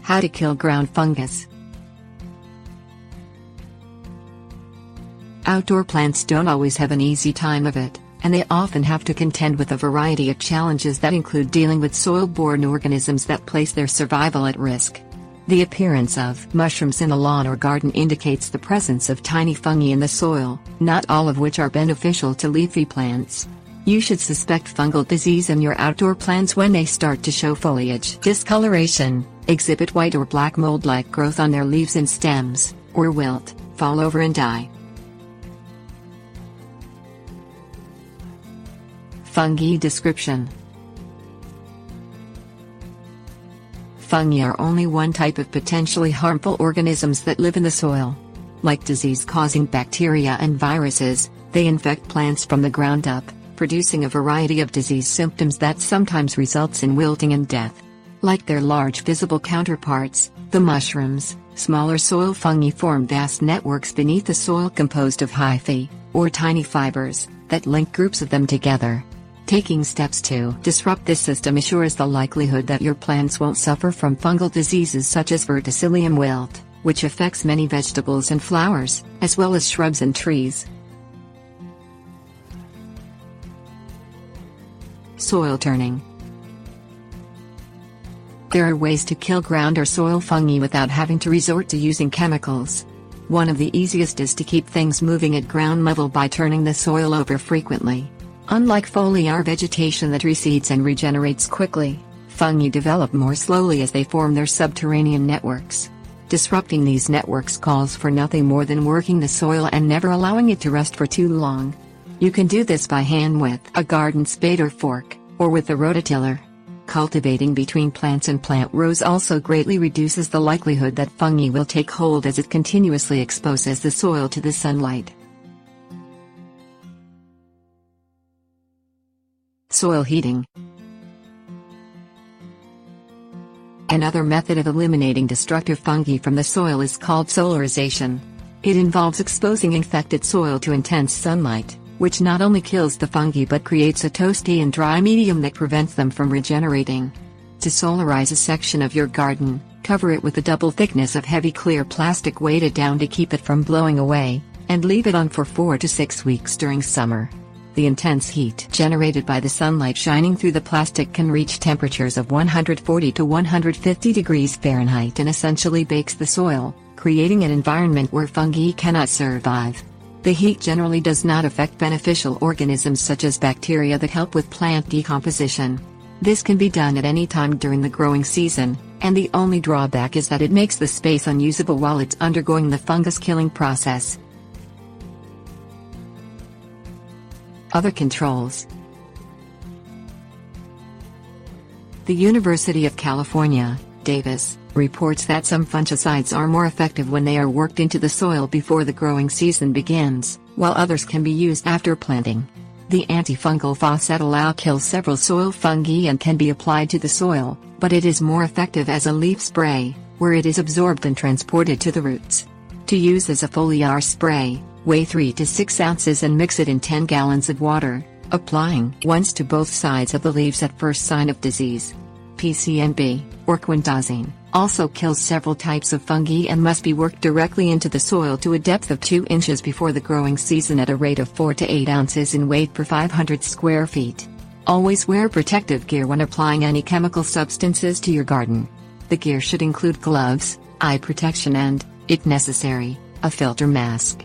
How to kill ground fungus. Outdoor plants don't always have an easy time of it, and they often have to contend with a variety of challenges that include dealing with soil-borne organisms that place their survival at risk. The appearance of mushrooms in a lawn or garden indicates the presence of tiny fungi in the soil, not all of which are beneficial to leafy plants. You should suspect fungal disease in your outdoor plants when they start to show foliage discoloration, exhibit white or black mold-like growth on their leaves and stems, or wilt, fall over and die. Fungi Description. Fungi are only one type of potentially harmful organisms that live in the soil. Like disease-causing bacteria and viruses, they infect plants from the ground up, producing a variety of disease symptoms that sometimes results in wilting and death. Like their large visible counterparts, the mushrooms, smaller soil fungi form vast networks beneath the soil composed of hyphae, or tiny fibers, that link groups of them together. Taking steps to disrupt this system assures the likelihood that your plants won't suffer from fungal diseases such as verticillium wilt, which affects many vegetables and flowers, as well as shrubs and trees. Soil turning. There are ways to kill ground or soil fungi without having to resort to using chemicals. One of the easiest is to keep things moving at ground level by turning the soil over frequently. Unlike foliar vegetation that recedes and regenerates quickly, fungi develop more slowly as they form their subterranean networks. Disrupting these networks calls for nothing more than working the soil and never allowing it to rest for too long. You can do this by hand with a garden spade or fork, or with a rototiller. Cultivating between plants and plant rows also greatly reduces the likelihood that fungi will take hold as it continuously exposes the soil to the sunlight. Soil heating. Another method of eliminating destructive fungi from the soil is called solarization. It involves exposing infected soil to intense sunlight, which not only kills the fungi but creates a toasty and dry medium that prevents them from regenerating. To solarize a section of your garden, cover it with a double thickness of heavy clear plastic weighted down to keep it from blowing away, and leave it on for 4 to 6 weeks during summer. The intense heat generated by the sunlight shining through the plastic can reach temperatures of 140 to 150 degrees Fahrenheit and essentially bakes the soil, creating an environment where fungi cannot survive. The heat generally does not affect beneficial organisms such as bacteria that help with plant decomposition. This can be done at any time during the growing season, and the only drawback is that it makes the space unusable while it's undergoing the fungus killing process. Other controls. The University of California, Davis, reports that some fungicides are more effective when they are worked into the soil before the growing season begins, while others can be used after planting. The antifungal phosphatallow kills several soil fungi and can be applied to the soil, but it is more effective as a leaf spray, where it is absorbed and transported to the roots. To use as a foliar spray, weigh 3 to 6 ounces and mix it in 10 gallons of water, applying once to both sides of the leaves at first sign of disease. PCNB, or quindazine, also kills several types of fungi and must be worked directly into the soil to a depth of 2 inches before the growing season at a rate of 4 to 8 ounces in weight per 500 square feet. Always wear protective gear when applying any chemical substances to your garden. The gear should include gloves, eye protection and, if necessary, a filter mask.